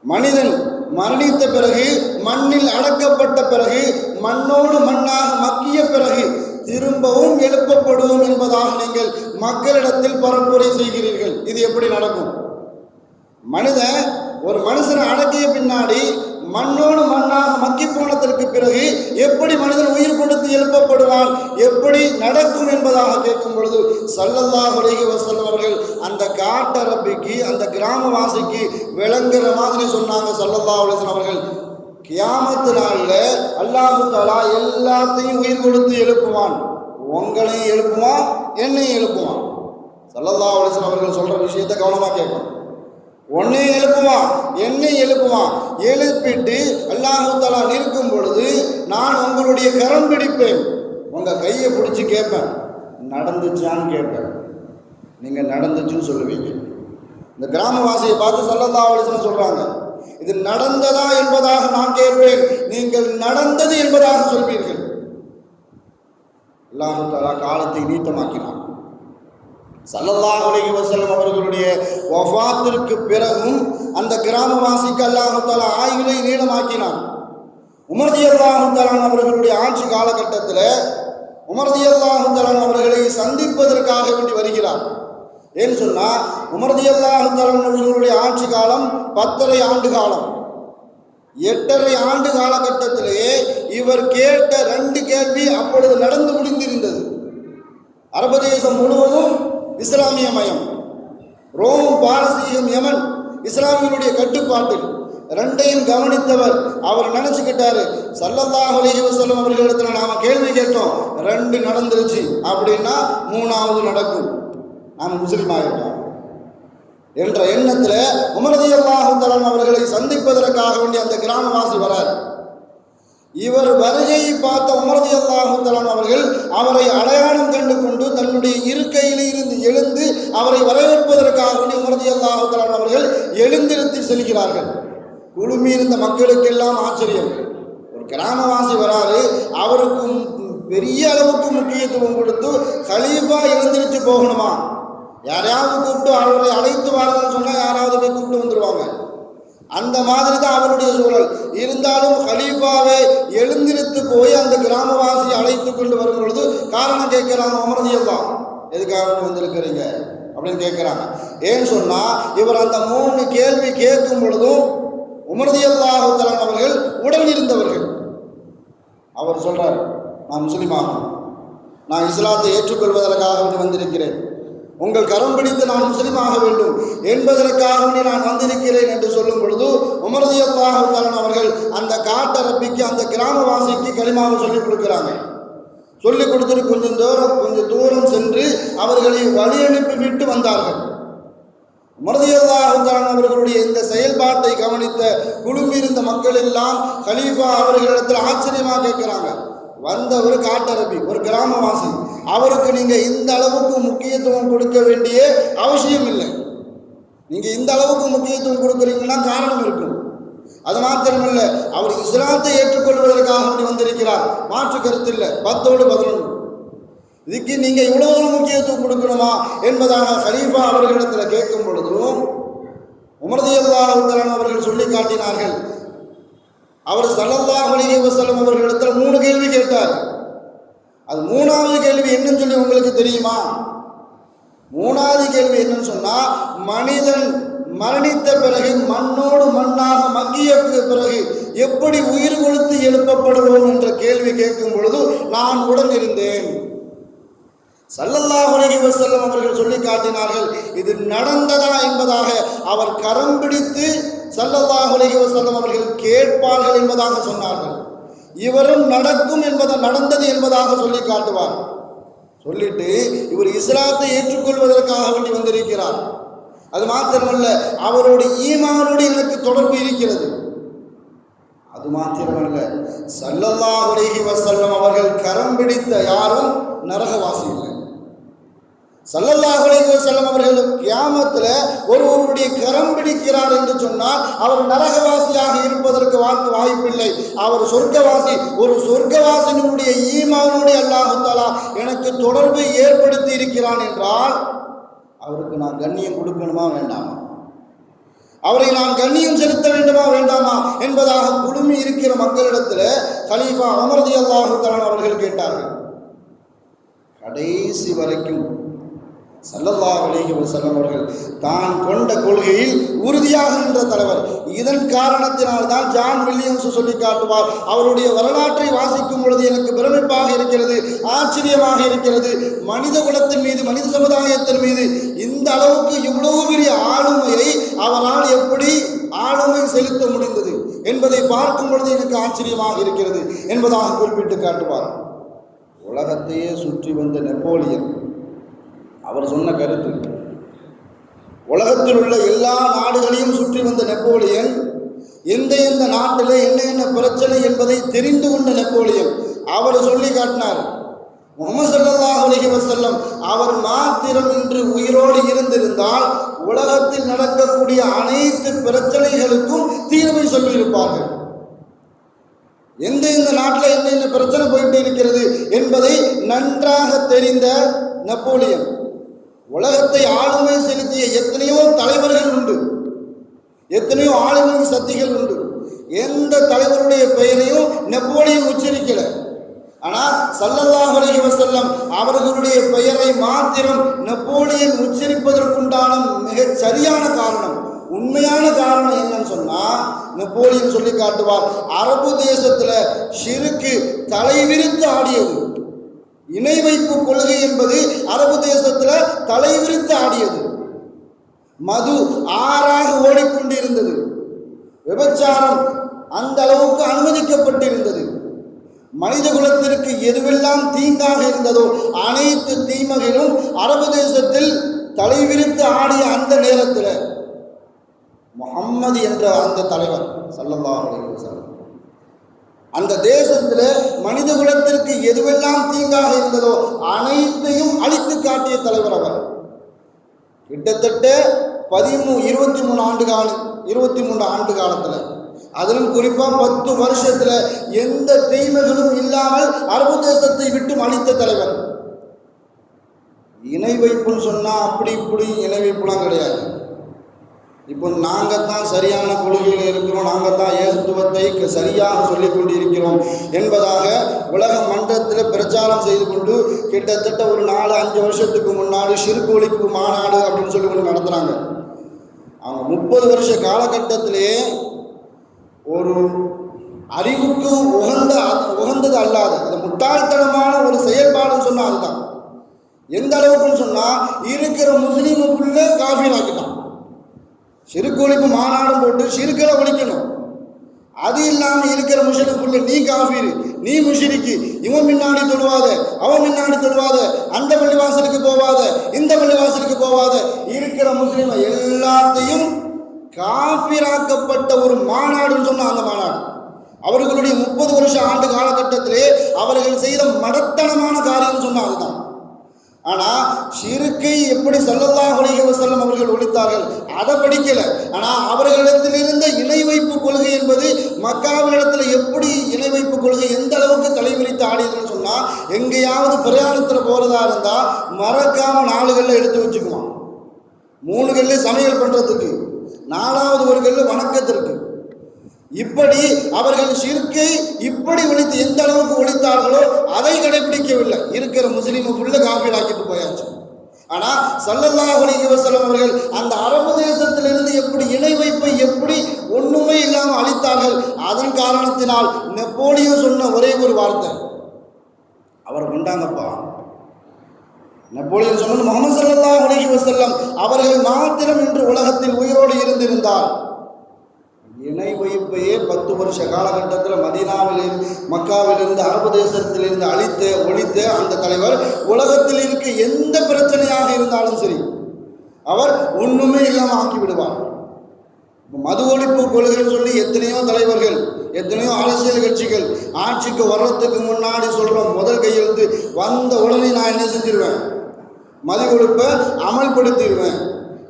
மனிதன் மரணித்த பிறகு, மண்ணில் அடக்கப்பட்ட பிறகு, மண்ணோடு மண்ணாக மக்கிய பிறகு திரும்பவும் எழுப்பப்படுவோம் என்பதாக நீங்கள் மக்களிடத்தில் பரப்புரை செய்கிறீர்கள். இது எப்படி நடக்கும்? ஒரு மனுஷனை அடக்கிய பின்னாடி மண்ணோடு மண்ணாக மக்கி போனதற்கு பிறகு எப்படி மனிதன் உயிர் கொடுத்து எழுப்பப்படுவான், எப்படி நடக்கும் என்பதாக கேட்கும் பொழுது ஸல்லல்லாஹு அலைஹி வஸல்லம் அவர்கள் அந்த காட்டரபிக்கு, அந்த கிராமவாசிக்கு விளங்குற மாதிரி சொன்னாங்க. ஸல்லல்லாஹு அலைஹி வஸல்லம் அவர்கள், கியாமத்து நாளில் அல்லாஹ் தஆலா எல்லாத்தையும் உயிர் கொடுத்து எழுப்புவான். உங்களையும் எழுப்புவான், என்னையும் எழுப்புவான். ஸல்லல்லாஹு அலைஹி வஸல்லம் அவர்கள் சொல்ற விஷயத்தை கவனமாக கேட்கணும். உன்னையும் எழுப்புவான், என்னையும் எழுப்புவான். எழுப்பிட்டு அல்லாஹ் தஆலா நிற்கும் பொழுது நான் உங்களுடைய கரம் பிடிப்பேன், உங்க கையை பிடிச்சி கேட்பேன், நடந்துச்சான்னு கேட்பேன். நீங்க நடந்துச்சுன்னு சொல்லுவீங்க. இந்த கிராமவாசியை பார்த்து ஸல்லல்லாஹு அலைஹி வஸல்லம் சொல்றாங்க, இது நடந்ததா என்பதாக நான் கேட்பேன், நீங்கள் நடந்தது என்பதாக சொல்வீர்கள். அல்லாஹ் தஆலா காலத்தை நீட்டமாக்கினான். ஸல்லல்லாஹு அலைஹி வஸல்லம் அவர்களுடைய வஃபாத்திற்கு பிறகும் அந்த கிராமவாசிக்கு அல்லாஹ் தஆலா ஆயுளை நீளமாக்கினான். உமர் ரலியல்லாஹு தஆலா அவர்களுடைய ஆட்சி காலகட்டத்தில் உமர் ரலியல்லாஹு தஆலா அவர்களை சந்திப்பதற்காக வேண்டி வருகிறார். ஏன்னு சொன்னால் உமர் ரலியல்லாஹு தஆலா அவர்களுடைய ஆட்சி காலம் 10.5 ஆண்டு காலம். 8.5 ஆண்டு காலகட்டத்திலேயே இவர் கேட்ட 2 கேள்வி அப்பொழுது நடந்து முடிந்திருந்தது. அரபு தேசம் முழுவதும் இஸ்லாமிய மயம், ரோம், பாரசீகம், யமன் இஸ்லாமியனுடைய கட்டுப்பாட்டில். 2ஐயும் கவனித்தவர் அவர் நினைச்சுக்கிட்டாரு, ஸல்லல்லாஹு அலைஹி வஸல்லம் அவர்களிடத்தில் நாம கேள்வி கேட்டோம், 2 நடந்துருச்சு அப்படின்னா 3வது நடக்கும், நாம் முஸ்லீம் ஆகிட்டோம் என்ற எண்ணத்தில் உமர் ரலியல்லாஹு தஆலா அவர்களை சந்திப்பதற்காக வேண்டிய அந்த கிராமவாசி வரார். இவர் வருகையை பார்த்த உமர் ரலியல்லாஹு தஆலா அவர்கள் அவரை அடையாளம் கண்டு கொண்டு தன்னுடைய இருக்கையில் இருந்து எழுந்து அவரை வரவேற்பதற்காக வேண்டி உமர் ரலியல்லாஹு தஆலா அவர்கள் எழுந்திருத்து செல்கிறார்கள். குழுமி இருந்த மக்களுக்கெல்லாம் ஆச்சரியம். ஒரு கிராமவாசி வராரு, அவருக்கு பெரிய அளவுக்கு முக்கியத்துவம் கொடுத்து கலீஃபா எழுந்திருச்சு போகணுமா? யாரையாவது கூப்பிட்டு அவரை அழைத்து வாருன்னு சொன்னால் யாராவது போய் கூப்பிட்டு வந்துடுவாங்க. அந்த மாதிரி தான் அவருடைய சூழல். இருந்தாலும் கலீஃபாவை எழுந்திருத்து போய் அந்த கிராமவாசியை அழைத்து கொண்டு வரும் பொழுது காரணம் கேட்கிறாங்க. உமர் ரலியல்லாஹு எதுக்காக வந்திருக்கிறீங்க அப்படின்னு கேட்குறாங்க. ஏன்னு சொன்னால் இவர் அந்த 3 கேள்வி கேட்கும் பொழுதும் உமர் ரலியல்லாஹு தஆலா அவர்கள் உடன் இருந்தவர்கள். அவர் சொல்றார், நான் முஸ்லீமாகும், நான் இஸ்லாத்தை ஏற்றுக்கொள்வதற்காக வந்திருக்கிறேன், உங்கள் கரம் பிடித்து நான் முஸ்லீமாக வேண்டும் என்பதற்காக நான் வந்திருக்கிறேன் என்று சொல்லும் பொழுது உமர் ரலியல்லாஹு தஆலா அவர்கள் அந்த காட்டரபிக்கு, அந்த கிராமவாசிக்கு கலிமாவை சொல்லிக் கொடுக்குறாங்க. சொல்லிக் கொடுத்துட்டு கொஞ்சம் தூரம் சென்று அவர்களை வழி அனுப்பி விட்டு வந்தார்கள். உமர் ரலியல்லாஹு தஆலா அவர்களுடைய இந்த செயல்பாட்டை கவனித்த குழுமியிருந்த மக்கள் எல்லாம் கலீஃபா அவர்களிடத்தில் ஆச்சரியமாக கேட்கிறாங்க. வந்தவர் காட்டரபி, ஒரு கிராமவாசி, அவருக்கு நீங்கள் இந்த அளவுக்கு முக்கியத்துவம் கொடுக்க வேண்டிய அவசியம் இல்லை. நீங்கள் இந்த அளவுக்கு முக்கியத்துவம் கொடுக்குறீங்கன்னா காரணம் இருக்கும். அது மாத்திரமல்ல, அவர் இஸ்லாத்தை ஏற்றுக்கொள்வதற்காக வந்திருக்கிறார், மாற்று கருத்து இல்லை. 10ஓடு 11 இதுக்கு நீங்கள் இவ்வளவு முக்கியத்துவம் கொடுக்கணுமா என்பதாக கலீஃபா அவர்களிடத்தில் கேட்கும் பொழுதும் உமர் ரலியல்லாஹு தஆலா அவர்கள் சொல்லி காட்டினார்கள். அவர் ஸல்லல்லாஹு அலைஹி வஸல்லம் அவர்களிடத்தில் 3 கேள்வி கேட்டார். அது 3வது கேள்வி என்னன்னு சொல்லி உங்களுக்கு தெரியுமா? 3வது கேள்வி என்னன்னு சொன்னா, மனிதன் மரணித்த பிறகு மண்ணோடு மண்ணாக மக்கிய பிறகு எப்படி உயிர் கொடுத்து எழுப்பப்படுவோம் என்ற கேள்வி கேட்கும் பொழுது நான் உடன் இருந்தேன். ஸல்லல்லாஹு அலைஹி வஸல்லம் அவர்கள் சொல்லி காட்டினார்கள். இது நடந்ததா என்பதாக அவர் கரம் பிடித்து ஸல்லல்லாஹு அலைஹி வஸல்லம் அவர்கள் கேட்பார்கள் என்பதாக சொன்னார்கள். இவரும் நடக்கும் நடந்தது என்பதாக சொல்லி காட்டுவார். சொல்லிட்டு இவர் இஸ்லாத்தை ஏற்றுக்கொள்வதற்காக வேண்டி வந்திருக்கிறார். அது மாத்திரமல்ல, அவருடைய ஈமானோடு எனக்கு தொடர்பு இருக்கிறது. அது மாத்திரமல்ல, ஸல்லல்லாஹு அலைஹி வஸல்லம் அவர்கள் கரம் பிடித்த யாரும் நரகவாசி இல்லை. ஸல்லல்லாஹு அலைஹி வஸல்லம் அவர்கள் கியாமத்தில் ஒருவருடைய கரம் பிடிக்கிறார் என்று சொன்னால் அவர் நரகவாசியாக இருப்பதற்கு வாய்ப்பில்லை. அவர் சொர்க்கவாசி. ஒரு சொர்க்கவாசியினுடைய ஈமானோடு அல்லாஹ் தஆலா எனக்கு தொடர்பை ஏற்படுத்தி இருக்கிறான் என்றால் அவருக்கு நான் கண்ணியம் கொடுக்கணுமா வேண்டாமா? அவரை நான் கண்ணியம் செலுத்த வேண்டுமா வேண்டாமா என்பதாக குழுமி இருக்கிற மக்களிடத்தில் கலீஃபா உமர் ரலியல்லாஹு தஆலா அவர்கள் கேட்டார்கள். கடைசி வரைக்கும் ஸல்லல்லாஹு அலைஹி வஸல்லம் அவர்கள் தான் கொண்ட கொள்கையில் உறுதியாக நின்ற தலைவர். இதன் காரணத்தினால் தான் ஜான் வில்லியம்ஸ் சொல்லி காட்டுவார், அவருடைய வரலாற்றை வாசிக்கும் பொழுது எனக்கு பிரமிப்பாக இருக்கிறது, ஆச்சரியமாக இருக்கிறது. மனித குலத்தின் மீது, மனித சமுதாயத்தின் மீது இந்த அளவுக்கு இவ்வளவு பெரிய ஆளுமையை அவரால் எப்படி ஆளுமை செலுத்த முடிந்தது என்பதை பார்க்கும் பொழுது எனக்கு ஆச்சரியமாக இருக்கிறது என்பதாக குறிப்பிட்டு காட்டுவார். உலகத்தையே சுற்றி வந்த நெப்போலியன் அவர் சொன்ன கருத்து, உலகத்தில் உள்ள எல்லா நாடுகளையும் சுற்றி வந்த நெப்போலியன் எந்த நாட்டில் என்ன பிரச்சனை என்பதை தெரிந்து கொண்ட நெப்போலியன் அவர் சொல்லி காட்டினார். முஹம்மது ஸல்லல்லாஹு அலைஹி வஸல்லம் அவர் மாத்திரம் இன்று உயிரோடு இருந்திருந்தால் உலகத்தில் நடக்கக்கூடிய அனைத்து பிரச்சனைகளுக்கும் தீர்வை சொல்லியிருப்பார்கள். எந்த நாட்டில் என்ன பிரச்சனை போயிட்டு இருக்கிறது என்பதை நன்றாக தெரிந்த நெப்போலியன், உலகத்தை ஆளுமை செலுத்திய எத்தனையோ தலைவர்கள் உண்டு, எத்தனையோ ஆளுமை சக்திகள் உண்டு. எந்த தலைவருடைய பெயரையும் நெப்போலியன் உச்சரிக்கல. ஆனால் ஸல்லல்லாஹு அலைஹி வஸல்லம் அவர்களுடைய பெயரை மாத்திரம் நெப்போலியன் உச்சரிப்பதற்குண்டான மிகச் சரியான காரணம், உண்மையான காரணம் என்னன்னு சொன்னா, நெப்போலியன் சொல்லி காட்டுவார், அரபு தேசத்துல ஷிருக்கு தலைவிரித்து ஆடியது. இணை வைப்பு கொள்கை என்பது அரபு தேசத்துல தலைவிரித்து ஆடியது. மது ஆறாக ஓடிக்கொண்டிருந்தது. விபச்சாரம் அந்த அளவுக்கு அனுமதிக்கப்பட்டிருந்தது. மனித குலத்திற்கு எதுவெல்லாம் தீங்காக இருந்ததோ அனைத்து தீமைகளும் அரபு தேசத்தில் தலைவிரித்து ஆடிய அந்த நேரத்தில் முஹம்மது என்ற அந்த தலைவர் ஸல்லல்லாஹு அலைஹி வஸல்லம் அந்த தேசத்தில் மனித குலத்திற்கு எதுவெல்லாம் தீங்காக இருந்ததோ அனைத்தையும் அழித்து காட்டிய தலைவர் அவர். கிட்டத்தட்ட 23 ஆண்டு காலத்தில், அதிலும் குறிப்பாக 10 வருஷத்துல எந்த தீமைகளும் இல்லாமல் அரபு தேசத்தை விட்டு அழித்த தலைவர். இணை வைப்புன்னு சொன்னா அப்படி இப்படி இணை வைப்புலாம் கிடையாது. இப்போ நாங்கள் தான் சரியான கொள்கையில் இருக்கிறோம், நாங்கள் தான் ஏகத்துவத்தை சரியாக சொல்லிக் கொண்டிருக்கிறோம் என்பதாக உலக மன்றத்தில் பிரச்சாரம் செய்து கொண்டு கிட்டத்தட்ட ஒரு 4-5 வருஷத்துக்கு முன்னாடி ஷிர்க் ஒழிப்பு மாநாடு அப்படின்னு சொல்லி கொண்டு நடத்துகிறாங்க. அவங்க 30 வருஷ காலகட்டத்திலே ஒரு அறிவுக்கு உகந்தது அல்லாத அந்த முட்டாள்தனமான ஒரு செயல்பாடுன்னு சொன்னால் அதுதான். எந்த அளவுக்குன்னு சொன்னால், இருக்கிற முஸ்லீமுக்குள்ள காஃபீர் ஆக்கிட்டான். ஷிர்க் ஒழிப்பு மாநாடும் போட்டு ஷிர்களை ஒழிக்கணும். அது இல்லாமல் இருக்கிற முஸ்லிமுக்குள்ள நீ காஃபீர், நீ முஷ்ரிக்கு, இவன் முன்னாடி தொழுவாத, அவன் முன்னாடி தொழுவாத, அந்த பள்ளிவாசலுக்கு போவாத, இந்த பள்ளிவாசலுக்கு போவாத, இருக்கிற முஸ்லீம் எல்லாத்தையும் காஃபிராக்கப்பட்ட ஒரு மாநாடுன்னு சொன்ன அந்த மாநாடு அவர்களுடைய 30 வருஷ ஆண்டு காலகட்டத்திலே அவர்கள் செய்த மடத்தனமான காரியம் சொன்ன அதுதான். ஆனால் ஷிர்க்கை எப்படி ஸல்லல்லாஹு அலைஹி வஸல்லம் அவர்கள் ஒழித்தார்கள் அதை படிக்கல. ஆனால் அவர்களிடத்தில் இருந்த இணை வைப்பு கொள்கை என்பது மக்காவினிடத்தில் எப்படி இணை வைப்பு கொள்கை எந்த அளவுக்கு தலைவிரித்து ஆடியதுன்னு சொன்னால், எங்கேயாவது பிரயாணத்தில் போகிறதா இருந்தால் மறக்காமல் 4 கல்லை எடுத்து வச்சுக்குவான். 3 கல்லு சமையல் பண்ணுறதுக்கு, 4வது ஒரு கல்லு வணக்கத்திற்கு. இப்படி அவர்கள் ஷிர்க்கை இப்படி ஒழித்து எந்த அளவுக்கு ஒழித்தார்களோ அதை கடைபிடிக்கவில்லை. இருக்கிற முஸ்லீமுக்குள்ள காஃபிராக்கிட்டு போயாச்சு. ஆனால் ஸல்லல்லாஹு அலைஹி வஸல்லம் அவர்கள் அந்த அரபு தேசத்திலிருந்து எப்படி இணை வைப்பை எப்படி ஒன்றுமே இல்லாமல் அழித்தார்கள். அதன் காரணத்தினால் நெப்போலியன் சொன்ன ஒரே ஒரு வார்த்தை, அவரை கொண்டாங்கப்பா. நெப்போலியன் சொன்ன முஹம்மது ஸல்லல்லாஹு அலைஹி வஸல்லம் அவர்கள் மாத்திரம் இன்று உலகத்தில் உயிரோடு இருந்திருந்தால் இணை வைப்பையே 10 வருஷ காலகட்டத்தில் மதீனாவிலிருந்து மக்காவிலிருந்து அரபு தேசத்திலிருந்து ஒழித்த அந்த தலைவர் உலகத்தில் இருக்க எந்த பிரச்சனையாக இருந்தாலும் சரி அவர் ஒன்றுமே இல்லாமல் ஆக்கி விடுவார். மது ஒழிப்பு கொள்கைன்னு சொல்லி எத்தனையோ தலைவர்கள், எத்தனையோ அரசியல் கட்சிகள் ஆட்சிக்கு வர்றதுக்கு முன்னாடி சொல்கிறோம், முதல் கையெழுத்து வந்த உடனே நான் என்ன செஞ்சிருவேன், மது ஒழிப்பை அமல்படுத்திடுவேன்,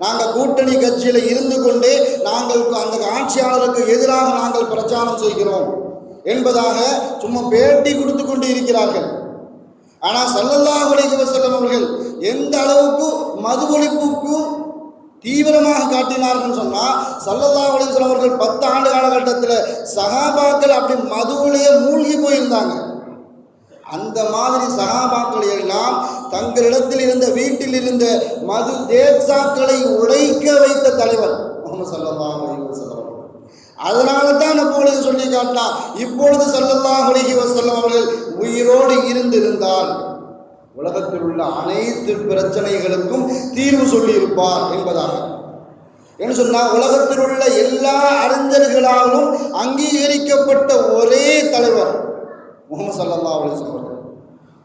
நாங்கள் கூட்டணி கட்சியில் இருந்து கொண்டே நாங்கள் அந்த ஆட்சியாளருக்கு எதிராக நாங்கள் பிரச்சாரம் செய்கிறோம் என்பதாக சும்மா பேட்டி கொடுத்து கொண்டு இருக்கிறார்கள். ஆனால் ஸல்லல்லாஹு அலைஹி வஸல்லம் அவர்கள் எந்த அளவுக்கு மது ஒழிப்புக்கு தீவிரமாக காட்டினார்கள் சொன்னால், ஸல்லல்லாஹு அலைஹி வஸல்லம் அவர்கள் 10 ஆண்டு காலகட்டத்தில் சஹாபாக்கள் அப்படி மதுவிலேயே மூழ்கி போயிருந்தாங்க. அந்த மாதிரி சஹாபாக்கள் எல்லாம் தங்களிடத்தில் இருந்த வீட்டில் இருந்த மது தேசாக்களை உடைக்க வைத்த தலைவர் முஹம்மது ஸல்லல்லாஹு அலைஹி வஸல்லம். அதனால தான் அப்பொழுது சொல்லி காட்டினார், இப்பொழுது ஸல்லல்லாஹு அலைஹி வஸல்லம் அவர்கள் உயிரோடு இருந்திருந்தால் உலகத்தில் உள்ள அனைத்து பிரச்சனைகளுக்கும் தீர்வு சொல்லியிருப்பார் என்பதாக. என்று சொன்னால் உலகத்தில் உள்ள எல்லா அறிஞர்களாலும் அங்கீகரிக்கப்பட்ட ஒரே தலைவர் முஹம்மது ஸல்லல்லாஹு அலைஹி வஸல்லம்.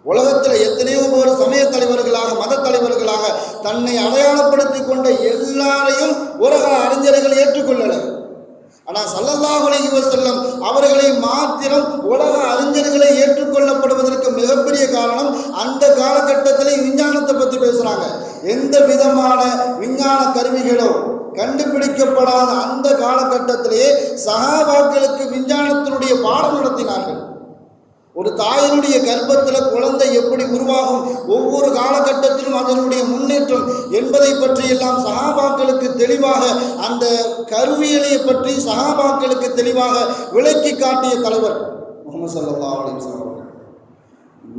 உலகத்தில் எத்தனையோ பேர் சமய தலைவர்களாக மத தலைவர்களாக தன்னை அடையாளப்படுத்தி கொண்ட எல்லாரையும் உலக அறிஞர்கள் ஏற்றுக்கொள்ளல. ஆனால் ஸல்லல்லாஹு அலைஹி வஸல்லம் அவர்களை மாத்திரம் உலக அறிஞர்களை ஏற்றுக்கொள்ளப்படுவதற்கு மிகப்பெரிய காரணம், அந்த காலகட்டத்திலே விஞ்ஞானத்தை பற்றி பேசுகிறாங்க. எந்த விதமான விஞ்ஞான கருவிகளோ கண்டுபிடிக்கப்படாத அந்த காலகட்டத்திலேயே சஹாபாக்களுக்கு விஞ்ஞானத்தினுடைய பாடம் நடத்தினார்கள். ஒரு தாயினுடைய கர்ப்பத்தில் குழந்தை எப்படி உருவாகும், ஒவ்வொரு காலகட்டத்திலும் அதனுடைய முன்னேற்றம் என்பதை பற்றி எல்லாம் சஹாபாக்களுக்கு தெளிவாக, அந்த கருவியலை பற்றி சஹாபாக்களுக்கு தெளிவாக விளக்கி காட்டிய தலைவர் முஹம்மது ஸல்லல்லாஹு அலைஹி வஸல்லம்.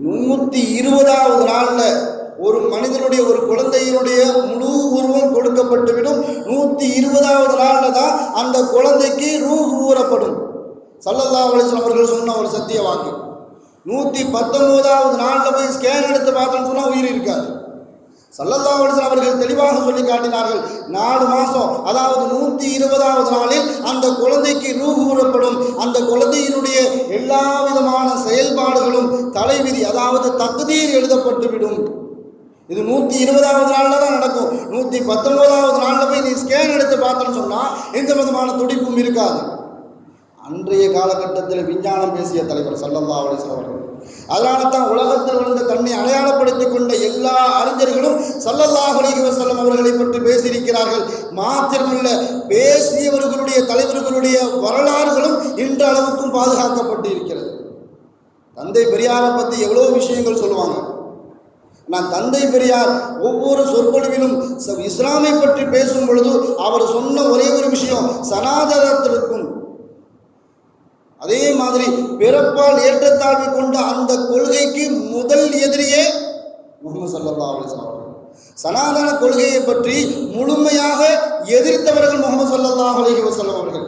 120வது நாளில் ஒரு மனிதனுடைய ஒரு குழந்தையினுடைய முழு உருவம் கொடுக்கப்பட்டுவிடும். 120வது நாளில் தான் அந்த குழந்தைக்கு ரூஹ் ஊறப்படும். ஸல்லல்லாஹு அலைஹி வஸல்லம் அவர்கள் சொன்ன ஒரு சத்திய வாக்கு. 119வது நாளில் போய் ஸ்கேன் எடுத்து பார்த்தோம்னு சொன்னால் உயிர் இருக்காது. ஸல்லல்லாஹு அலைஹி வஸல்லம் அவர்கள் தெளிவாக சொல்லி காட்டினார்கள், 4 மாதம், அதாவது 120வது நாளில் அந்த குழந்தைக்கு ரூஹ் ஊறப்படும். அந்த குழந்தையினுடைய எல்லா விதமான செயல்பாடுகளும் தலைவிதி, அதாவது தக்தீர் எழுதப்பட்டுவிடும். இது 120வது நாளில் தான் நடக்கும். 119வது நாளில் போய் நீ ஸ்கேன் எடுத்து பார்த்தோன்னு சொன்னால் எந்த விதமான துடிப்பும் இருக்காது. அன்றைய காலகட்டத்தில் விஞ்ஞானம் பேசிய தலைவர் ஸல்லல்லாஹு அலைஹி வஸல்லம் அவர்கள். அதனால தான் உலகத்தில் விழுந்த தன்னை அடையாளப்படுத்தி கொண்ட எல்லா அறிஞர்களும் ஸல்லல்லாஹு அலைஹி வஸல்லம் அவர்களை பற்றி பேசியிருக்கிறார்கள். மாத்திரமல்ல, பேசியவர்களுடைய தலைவர்களுடைய வரலாறுகளும் இன்று அளவுக்கும் பாதுகாக்கப்பட்டு இருக்கிறது. தந்தை பெரியாரை பற்றி எவ்வளோ விஷயங்கள் சொல்லுவாங்க. நான் தந்தை பெரியார் ஒவ்வொரு சொற்பொழிவிலும் இஸ்லாமை பற்றி பேசும் பொழுது அவர் சொன்ன ஒரே ஒரு விஷயம், சனாதனத்திற்கும் அதே மாதிரி பிறப்பால் ஏற்றத்தாழ்வு கொண்ட அந்த கொள்கைக்கு முதல் எதிரியே முஹம்மது ஸல்லல்லாஹு அலைஹி வஸல்லம். சனாதன கொள்கையை பற்றி முழுமையாக எதிர்த்தவர்கள் முஹம்மது ஸல்லல்லாஹு அலைஹி வஸல்லம் அவர்கள்.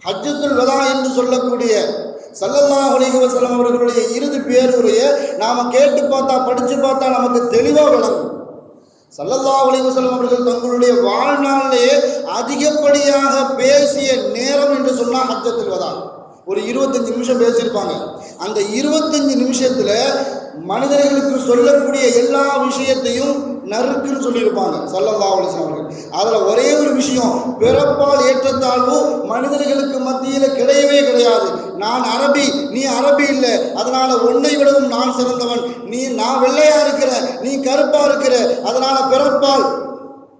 ஹஜ்ஜத்துல் வதா என்று சொல்லக்கூடிய ஸல்லல்லாஹு அலைஹி வஸல்லம் அவர்களுடைய இறுதி பேருரையை நாம் கேட்டு பார்த்தா, படித்து பார்த்தா நமக்கு தெளிவாக விளங்கும். ஸல்லல்லாஹு அலைஹி வஸல்லம் அவர்கள் தங்களுடைய வாழ்நாளிலேயே அதிகப்படியாக பேசிய நேரம் என்று சொன்னால் ஹஜ்ஜத்துல் வதா. ஒரு 25 நிமிஷம் பேசியிருப்பாங்க. அந்த 25 நிமிஷத்தில் மனிதர்களுக்கு சொல்லக்கூடிய எல்லா விஷயத்தையும் நறுக்குன்னு சொல்லியிருப்பாங்க ஸல்லல்லாஹு அலைஹி வஸல்லம் அவர்கள். அதில் ஒரே ஒரு விஷயம், பிறப்பால் ஏற்றத்தாழ்வு மனிதர்களுக்கு மத்தியில் கிடையவே கிடையாது. நான் அரபி, நீ அரபி இல்லை, அதனால் உன்னை விடவும் நான் சிறந்தவன். நான் வெள்ளையா இருக்கிற, நீ கருப்பா இருக்கிற, அதனால பிறப்பால்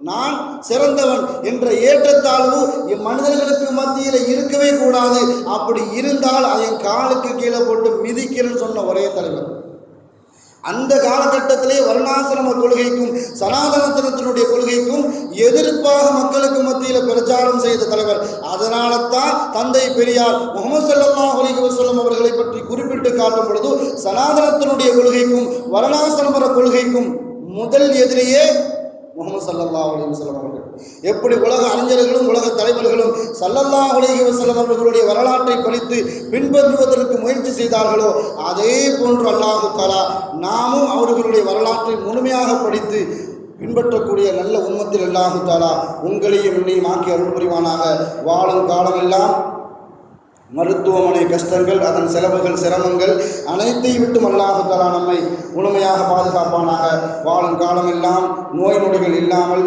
நான் சிறந்தவன் என்ற ஏற்றத்தாழ்வு மனிதர்களுக்கு மத்தியில் இருக்கவே கூடாது. அப்படி இருந்தால் அதை காலுக்கு கீழே போட்டு மிதிக்கிறேன்னு சொன்ன ஒரே தலைவர். அந்த காலகட்டத்திலே வர்ணாசிரம கொள்கைக்கும் சனாதனத்தினுடைய கொள்கைக்கும் எதிர்ப்பாக மக்களுக்கு மத்தியில் பிரச்சாரம் செய்த தலைவர். அதனால தான் தந்தை பெரியார் முஹம்மது ஸல்லல்லாஹு அலைஹி வஸல்லம் அவர்களை பற்றி குறிப்பிட்டு காட்டும் பொழுது சனாதனத்தினுடைய கொள்கைக்கும் வர்ணாசிரம கொள்கைக்கும் முதல் எதிரியே முஹம்மது ஸல்லல்லாஹு அலைஹி வஸல்லம் அவர்கள். எப்படி உலக அறிஞர்களும் உலக தலைவர்களும் ஸல்லல்லாஹு அலைஹி வஸல்லம் அவர்களுடைய வரலாற்றை படித்து பின்பற்றுவதற்கு முயற்சி செய்தார்களோ, அதே போன்று அல்லாஹு தஆலா நாமும் அவர்களுடைய வரலாற்றை முழுமையாக படித்து பின்பற்றக்கூடிய நல்ல உம்மத்தில் அல்லாஹு தஆலா உங்களையும் என்னையும் ஆக்கி அருள் புரிவானாக. வாழும் காலமெல்லாம் மருத்துவமனை கஷ்டங்கள், அதன் செலவுகள், சிரமங்கள் அனைத்தையும் விட்டும் அல்லாஹ் தஆலா நம்மை முழுமையாக பாதுகாப்பானாக. வாழும் காலமெல்லாம் நோய் நொடிகள் இல்லாமல்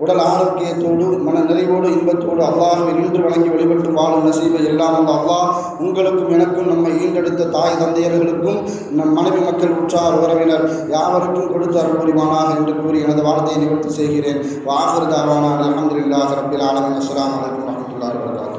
உடல் ஆரோக்கியத்தோடு மன நிறைவோடு இன்பத்தோடு அல்லாஹ்வை நின்று வணங்கி வழிபட்டு வாழும் நசீபை எல்லாம் அந்த அல்லாஹ் உங்களுக்கும் எனக்கும் நம்மை ஈண்டெடுத்த தாய் தந்தையர்களுக்கும் நம் மனைவி மக்கள் உற்றார் உறவினர் யாவருக்கும் கொடுத்து அருள் புரிவானாக என்று கூறி எனது வார்த்தையை நிவர்த்தி செய்கிறேன். வாஹிர் தாவானா அல்ஹம்துலில்லாஹி ரப்பில் ஆலமீன். அஸ்ஸலாமு அலைக்கும் வரஹ்மத்துல்லாஹி வபரகாத்துஹு.